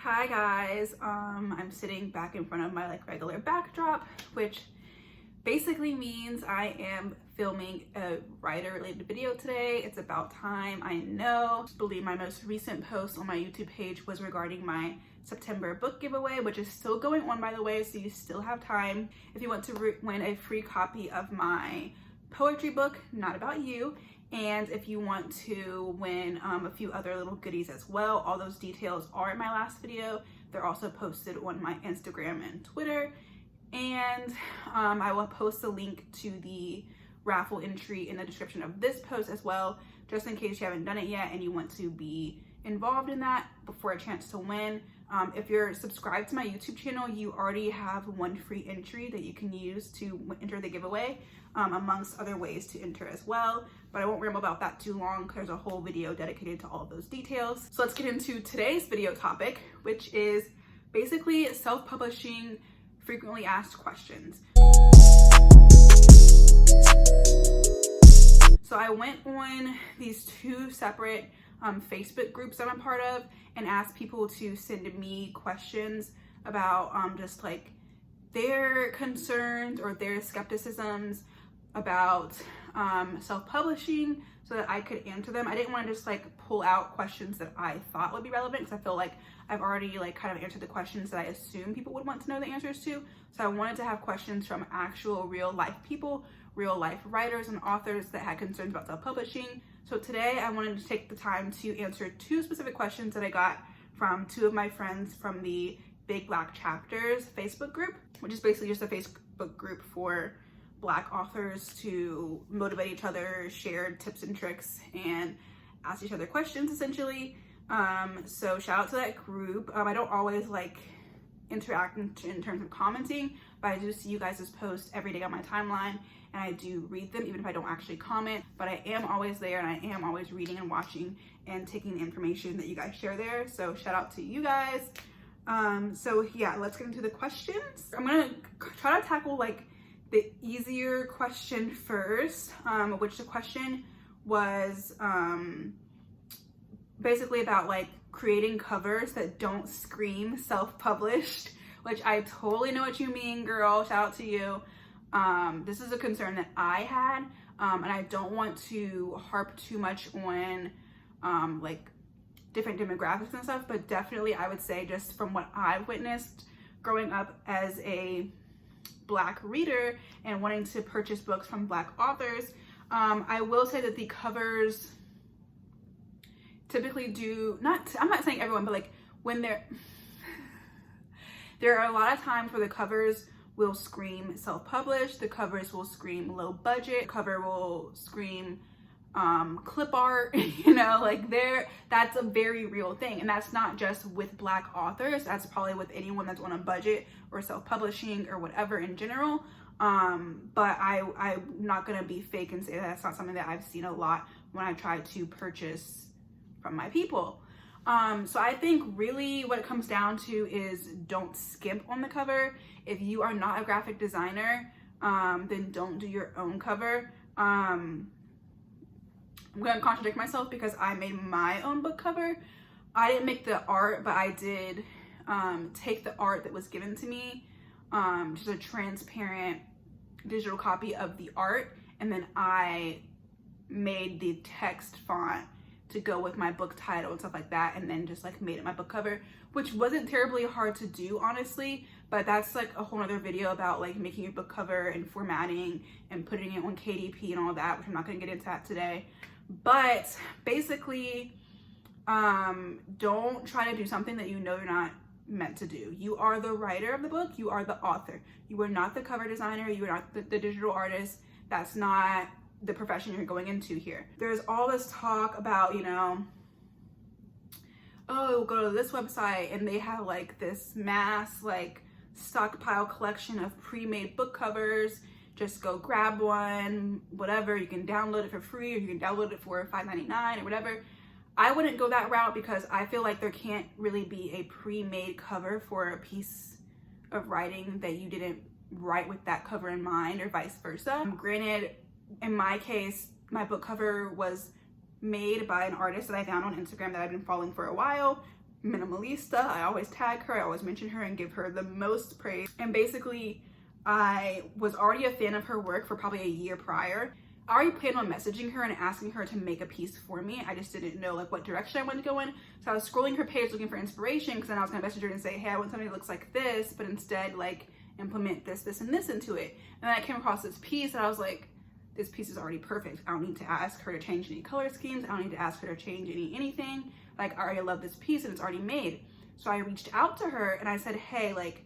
Hi guys, I'm sitting back in front of my regular backdrop, which basically means I am filming a writer related video today. It's about time, I know. I believe my most recent post on my YouTube page was regarding my September book giveaway, which is still going on, by the way, so you still have time if you want to win a free copy of my poetry book, Not About You. And if you want to win a few other little goodies as well, all those details are in my last video. They're also posted on my Instagram and Twitter. And I will post a link to the raffle entry in the description of this post as well, just in case you haven't done it yet and you want to be involved in that for a chance to win. If you're subscribed to my YouTube channel, you already have one free entry that you can use to enter the giveaway, amongst other ways to enter as well. But I won't ramble about that too long because there's a whole video dedicated to all of those details. So let's get into today's video topic, which is basically self-publishing frequently asked questions. So I went on these two separate Facebook groups I'm a part of and asked people to send me questions about just like their concerns or their skepticisms about self-publishing so that I could answer them. I didn't want to just like pull out questions that I thought would be relevant because I feel like I've already like kind of answered the questions that I assume people would want to know the answers to. So I wanted to have questions from actual real life people, real life writers and authors that had concerns about self-publishing. So today I wanted to take the time to answer two specific questions that I got from two of my friends from the Big Black Chapters Facebook group, which is basically just a Facebook group for Black authors to motivate each other, share tips and tricks, and ask each other questions essentially. So shout out to that group. I don't always like interact in terms of commenting, but I do see you guys' posts every day on my timeline and I do read them even if I don't actually comment, but I am always there and I am always reading and watching and taking the information that you guys share there. So shout out to you guys. So yeah, let's get into the questions. I'm gonna try to tackle like the easier question first, which the question was basically about like creating covers that don't scream self-published, which I totally know what you mean, girl. Shout out to you. This is a concern that I had, and I don't want to harp too much on like different demographics and stuff, but definitely I would say just from what I've witnessed growing up as a Black reader and wanting to purchase books from Black authors, I will say that the covers typically do not, I'm not saying everyone, but like when there are a lot of times where the covers will scream self-published, the covers will scream low budget, the cover will scream clip art, you know, like that's a very real thing. And that's not just with Black authors, that's probably with anyone that's on a budget or self-publishing or whatever in general. But I'm not gonna be fake and say that that's not something that I've seen a lot when I try to purchase from my people. So I think really what it comes down to is don't skimp on the cover. If you are not a graphic designer, then don't do your own cover. I'm gonna contradict myself because I made my own book cover. I didn't make the art, but I did take the art that was given to me, just a transparent digital copy of the art, and then I made the text font to go with my book title and stuff like that, and then just like made it my book cover, which wasn't terribly hard to do, honestly. But that's like a whole other video about like making your book cover and formatting and putting it on KDP and all that, which I'm not gonna get into that today. But basically, don't try to do something that you know you're not meant to do. You are the writer of the book, you are the author. You are not the cover designer, you are not the digital artist. That's not the profession you're going into here. There's all this talk about, you know, oh, go to this website and they have like this mass like stockpile collection of pre-made book covers. Just go grab one, whatever. You can download it for free or you can download it for $5.99 or whatever. I wouldn't go that route because I feel like there can't really be a pre-made cover for a piece of writing that you didn't write with that cover in mind, or vice versa. Granted, in my case, my book cover was made by an artist that I found on Instagram that I've been following for a while, minimalista. I always tag her, I always mention her and give her the most praise. And basically, I was already a fan of her work for probably a year prior. I already planned on messaging her and asking her to make a piece for me. I just didn't know like what direction I wanted to go in. So I was scrolling her page looking for inspiration, because then I was gonna message her and say, hey, I want something that looks like this, but instead like implement this, this, and this into it. And then I came across this piece and I was like, this piece is already perfect. I don't need to ask her to change any color schemes. I don't need to ask her to change anything. Like, I already love this piece and it's already made. So I reached out to her and I said, hey, like,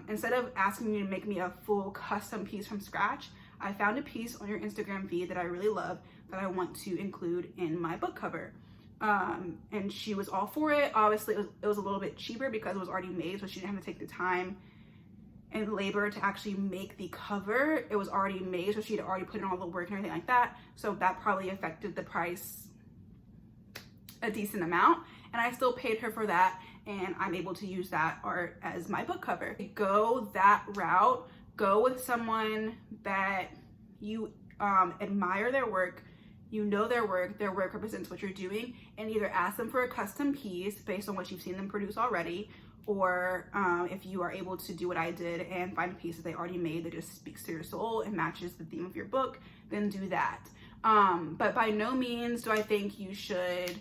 instead of asking you to make me a full custom piece from scratch, I found a piece on your Instagram feed that I really love that I want to include in my book cover. And she was all for it. Obviously, it was a little bit cheaper because it was already made, so she didn't have to take the time and labor to actually make the cover. It was already made, so she had already put in all the work and everything like that. So that probably affected the price a decent amount. And I still paid her for that, and I'm able to use that art as my book cover. Go that route. Go with someone that you admire their work, you know their work represents what you're doing, and either ask them for a custom piece based on what you've seen them produce already, or if you are able to do what I did and find a piece that they already made that just speaks to your soul and matches the theme of your book, then do that. But by no means do I think you should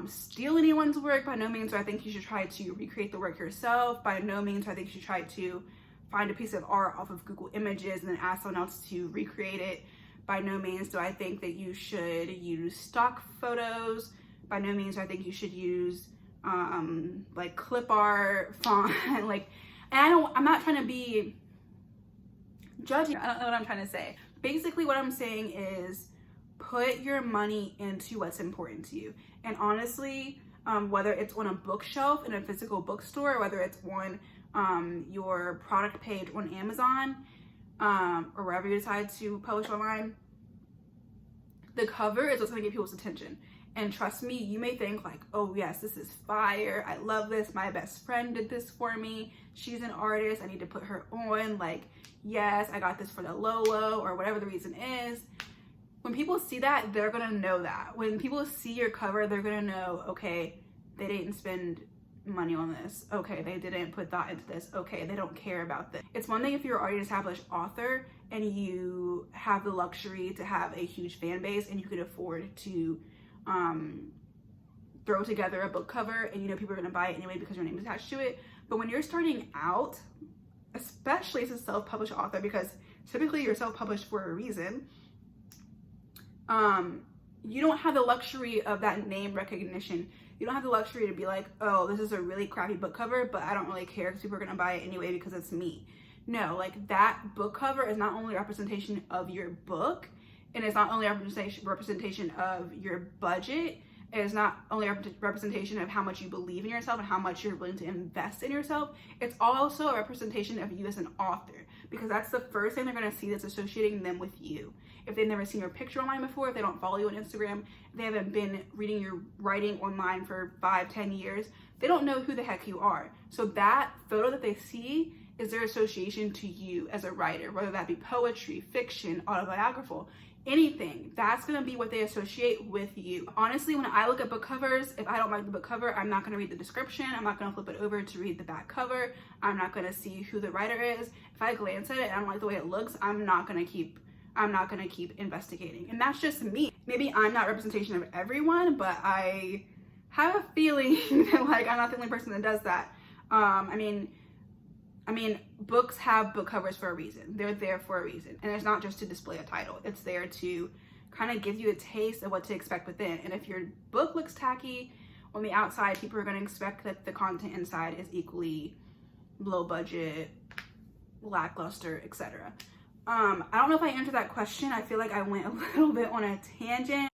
steal anyone's work. By no means do I think you should try to recreate the work yourself. By no means do I think you should try to find a piece of art off of Google Images and then ask someone else to recreate it. By no means do I think that you should use stock photos. By no means do I think you should use like clip art font. Like, and I'm not trying to be judging. I don't know what I'm trying to say. Basically what I'm saying is put your money into what's important to you. And honestly, whether it's on a bookshelf in a physical bookstore, or whether it's on your product page on Amazon, or wherever you decide to publish online, the cover is what's going to get people's attention. And trust me, you may think like, oh yes, this is fire, I love this, my best friend did this for me, she's an artist, I need to put her on, like, yes, I got this for the low, or whatever the reason is. When people see that, they're gonna know that. When people see your cover, they're gonna know, okay, they didn't spend money on this, okay, they didn't put thought into this, okay, they don't care about this. It's one thing if you're already an established author and you have the luxury to have a huge fan base and you could afford to throw together a book cover and you know people are gonna buy it anyway because your name is attached to it. But when you're starting out, especially as a self-published author, because typically you're self-published for a reason, you don't have the luxury of that name recognition. You don't have the luxury to be like, oh, this is a really crappy book cover, but I don't really care because people are gonna buy it anyway because it's me. No, like, that book cover is not only a representation of your book, and it's not only a representation of your budget, it is not only a representation of how much you believe in yourself and how much you're willing to invest in yourself, it's also a representation of you as an author, because that's the first thing they're gonna see that's associating them with you. If they've never seen your picture online before, if they don't follow you on Instagram, if they haven't been reading your writing online for 5-10 years, they don't know who the heck you are. So that photo that they see is their association to you as a writer, whether that be poetry, fiction, autobiographical, anything. That's gonna be what they associate with you. Honestly, when I look at book covers, if I don't like the book cover, I'm not gonna read the description, I'm not gonna flip it over to read the back cover, I'm not gonna see who the writer is. If I glance at it and I don't like the way it looks, I'm not gonna keep investigating. And that's just me. Maybe I'm not representation of everyone, but I have a feeling that, like, I'm not the only person that does that. I mean, books have book covers for a reason. They're there for a reason. And it's not just to display a title. It's there to kind of give you a taste of what to expect within. And if your book looks tacky on the outside, people are going to expect that the content inside is equally low budget, lackluster, etc. I don't know if I answered that question. I feel like I went a little bit on a tangent.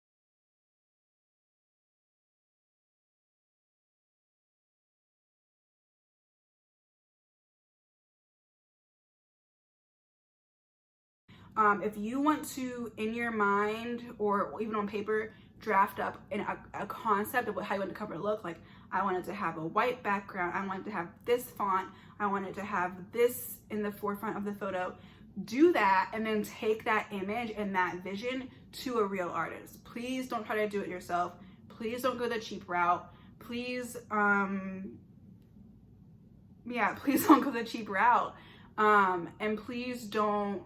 If you want to, in your mind or even on paper, draft up a concept of how you want the cover to look, like, I wanted to have a white background, I wanted to have this font, I wanted to have this in the forefront of the photo, do that, and then take that image and that vision to a real artist. Please don't try to do it yourself. Please don't go the cheap route. please, please don't go the cheap route. And please don't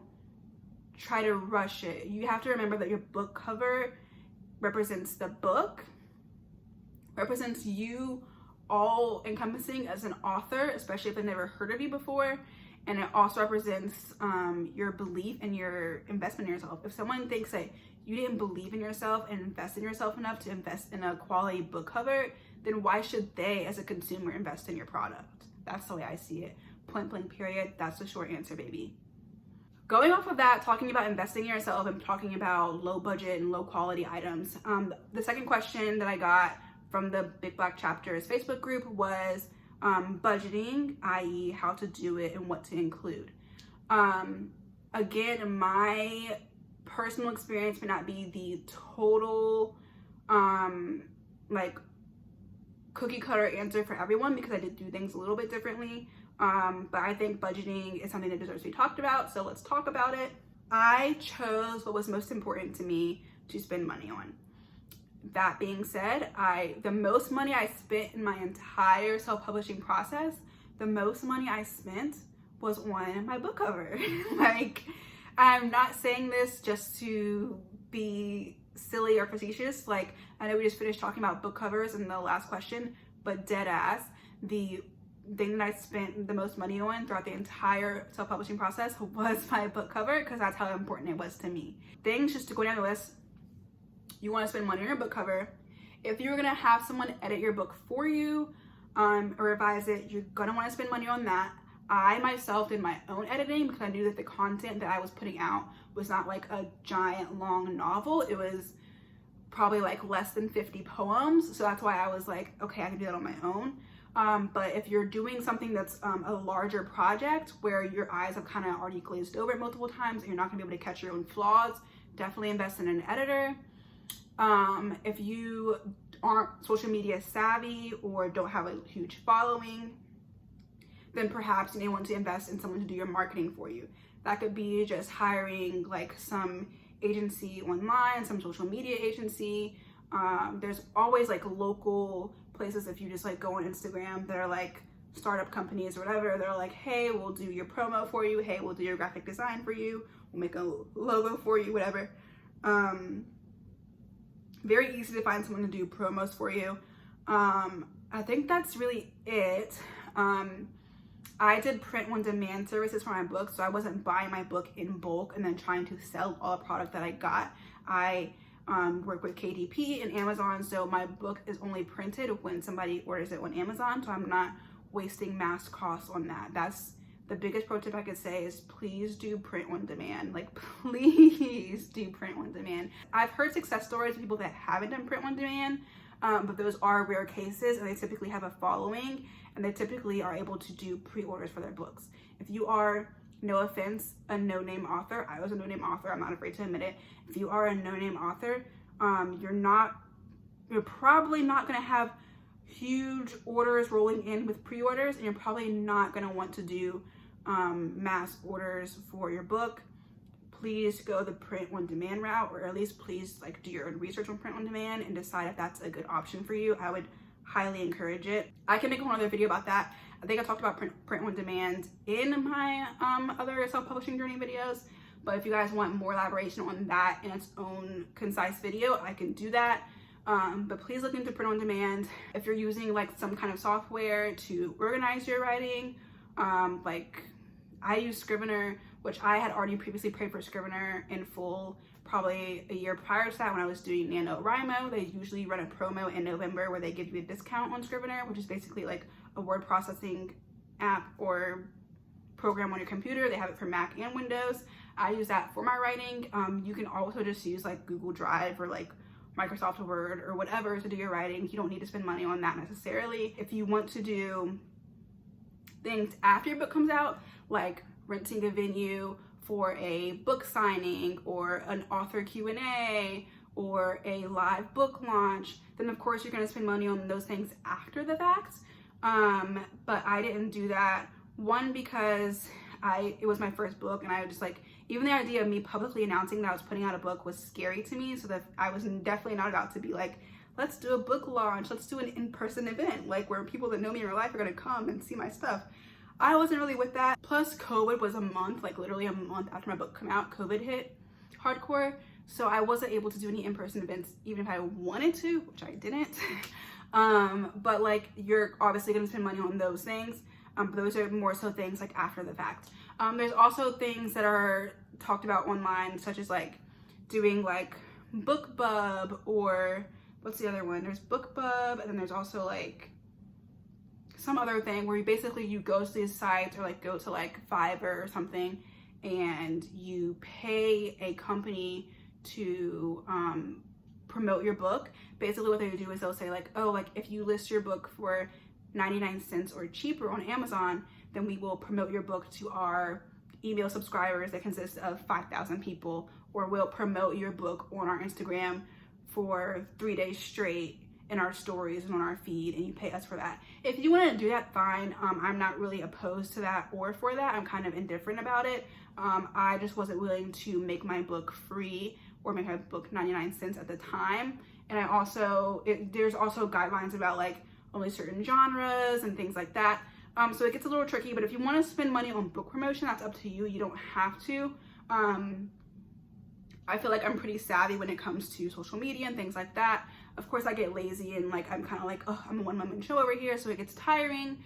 try to rush it. You have to remember that your book cover represents the book, represents you all encompassing as an author, especially if they've never heard of you before. And it also represents your belief and your investment in yourself. If someone thinks that you didn't believe in yourself and invest in yourself enough to invest in a quality book cover, then why should they, as a consumer, invest in your product? That's the way I see it. Point blank period. That's the short answer, baby. Going off of that, talking about investing in yourself and talking about low budget and low quality items, the second question that I got from the Big Black Chapters Facebook group was budgeting, i.e. how to do it and what to include. Again, my personal experience may not be the total like cookie cutter answer for everyone, because I did do things a little bit differently. But I think budgeting is something that deserves to be talked about, so let's talk about it. I chose what was most important to me to spend money on. That being said, the most money I spent in my entire self-publishing process, the most money I spent was on my book cover. Like, I'm not saying this just to be silly or facetious. Like, I know we just finished talking about book covers in the last question, but dead ass, the thing that I spent the most money on throughout the entire self-publishing process was my book cover, because that's how important it was to me. Things, just to go down the list, you want to spend money on your book cover. If you're gonna have someone edit your book for you or revise it, you're gonna want to spend money on that. I myself did my own editing because I knew that the content that I was putting out was not like a giant long novel. It was probably like less than 50 poems, so that's why I was like, okay, I can do that on my own. But if you're doing something that's a larger project where your eyes have kind of already glazed over it multiple times and you're not gonna be able to catch your own flaws, definitely invest in an editor. If you aren't social media savvy or don't have a huge following, then perhaps you may want to invest in someone to do your marketing for you. That could be just hiring like some agency online, some social media agency. There's always like local places, if you just like go on Instagram, that are like startup companies or whatever. They're like, hey, we'll do your promo for you. Hey, we'll do your graphic design for you. We'll make a logo for you, whatever. Very easy to find someone to do promos for you. I think that's really it. I did print on demand services for my book, so I wasn't buying my book in bulk and then trying to sell all the product that I got. I work with KDP and Amazon, so my book is only printed when somebody orders it on Amazon, so I'm not wasting mass costs on that. That's the biggest pro tip I could say, is please do print on demand. Like, please do print on demand. I've heard success stories of people that haven't done print on demand, but those are rare cases, and they typically have a following, and they typically are able to do pre-orders for their books. If you are, no offense, a no-name author, I was a no-name author, I'm not afraid to admit it. If you are a no-name author, you're probably not gonna have huge orders rolling in with pre-orders, and you're probably not gonna want to do mass orders for your book. Please go the print on demand route, or at least please like do your own research on print on demand and decide if that's a good option for you. I would highly encourage it. I can make one other video about that. I think I talked about print on demand in my other self-publishing journey videos, but if you guys want more elaboration on that in its own concise video, I can do that. But please look into print on demand. If you're using like some kind of software to organize your writing, like I use Scrivener, which I had already previously paid for Scrivener in full, probably a year prior to that when I was doing NaNoWriMo. They usually run a promo in November where they give you a discount on Scrivener, which is basically like a word processing app or program on your computer. They have it for Mac and Windows. I use that for my writing. You can also just use like Google Drive or like Microsoft Word or whatever to do your writing. You don't need to spend money on that necessarily. If you want to do things after your book comes out, like renting a venue for a book signing or an author Q&A or a live book launch, then of course you're going to spend money on those things after the fact. But I didn't do that. One, because it was my first book, and I was just like, even the idea of me publicly announcing that I was putting out a book was scary to me, so that I was definitely not about to be like let's do a book launch, let's do an in-person event, like where people that know me in real life are gonna come and see my stuff. I wasn't really with that. Plus COVID was a month, like literally a month after my book came out, COVID hit hardcore. So I wasn't able to do any in-person events, even if I wanted to, which I didn't. But like, you're obviously gonna spend money on those things. But those are more so things like after the fact. There's also things that are talked about online, such as like doing like BookBub, or what's the other one? There's BookBub, and then there's also like some other thing where you go to these sites, or like go to like Fiverr or something, and you pay a company to promote your book. Basically what they do is they'll say like, oh, like if you list your book for 99 cents or cheaper on Amazon, then we will promote your book to our email subscribers that consist of 5,000 people, or we'll promote your book on our Instagram for 3 days straight in our stories and on our feed, and you pay us for that. If you want to do that, fine. I'm not really opposed to that or for that. I'm kind of indifferent about it. I just wasn't willing to make my book free or make my book 99 cents at the time. And I also, there's also guidelines about like only certain genres and things like that. So it gets a little tricky, but if you want to spend money on book promotion, that's up to you. You don't have to. I feel like I'm pretty savvy when it comes to social media and things like that. Of course, I get lazy and like, I'm kind of like, oh, I'm a one-woman show over here, so it gets tiring.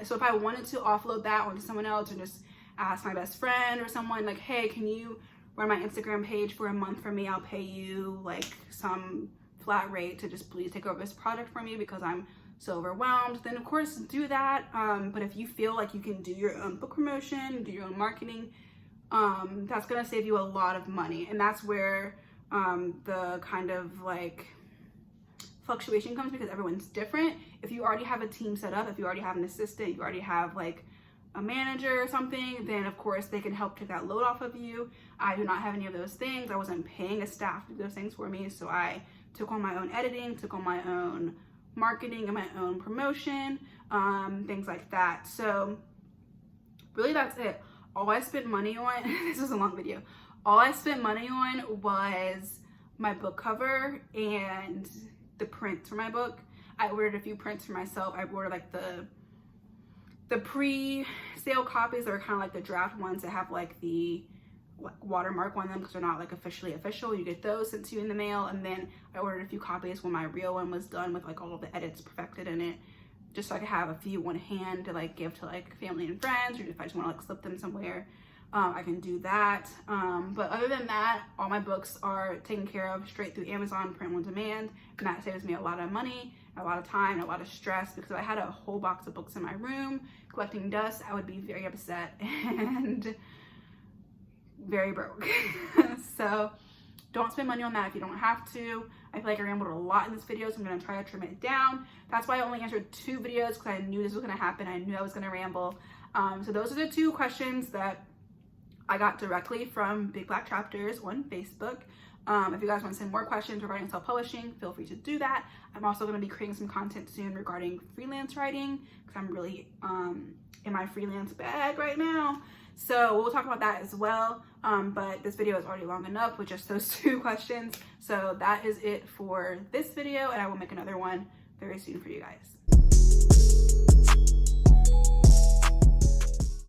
So if I wanted to offload that onto someone else, or just ask my best friend or someone like, hey, can you run my Instagram page for a month for me? I'll pay you like some flat rate to just please take over this project for me because I'm so overwhelmed. Then of course do that. But if you feel like you can do your own book promotion, do your own marketing, that's gonna save you a lot of money. And that's where the kind of like fluctuation comes, because everyone's different. If you already have a team set up, if you already have an assistant, you already have like a manager or something, then of course they can help take that load off of you. I do not have any of those things. I wasn't paying a staff to do those things for me, so I took on my own editing, took on my own marketing and my own promotion, things like that. So really that's it. All I spent money on, this is a long video, all I spent money on was my book cover and the prints for my book. I ordered a few prints for myself. I ordered like the pre-sale copies that are kind of like the draft ones that have like the watermark on them, because they're not like officially official. You get those sent to you in the mail. And then I ordered a few copies when my real one was done with like all of the edits perfected in it, just so I could have a few on hand to like give to like family and friends, or if I just want to like slip them somewhere, I can do that. But other than that, all my books are taken care of straight through Amazon print on demand, and that saves me a lot of money, a lot of time, and a lot of stress, because if I had a whole box of books in my room collecting dust, I would be very upset and very broke. So don't spend money on that if you don't have to. I feel like I rambled a lot in this video, so I'm gonna try to trim it down. That's why I only answered 2 videos, because I knew this was gonna happen. I knew I was gonna ramble. So those are the 2 questions that I got directly from Big Black Chapters on Facebook. If you guys want to send more questions regarding self-publishing, feel free to do that. I'm also going to be creating some content soon regarding freelance writing, because I'm really in my freelance bag right now. So we'll talk about that as well. But this video is already long enough with just those 2 questions. So that is it for this video, and I will make another one very soon for you guys.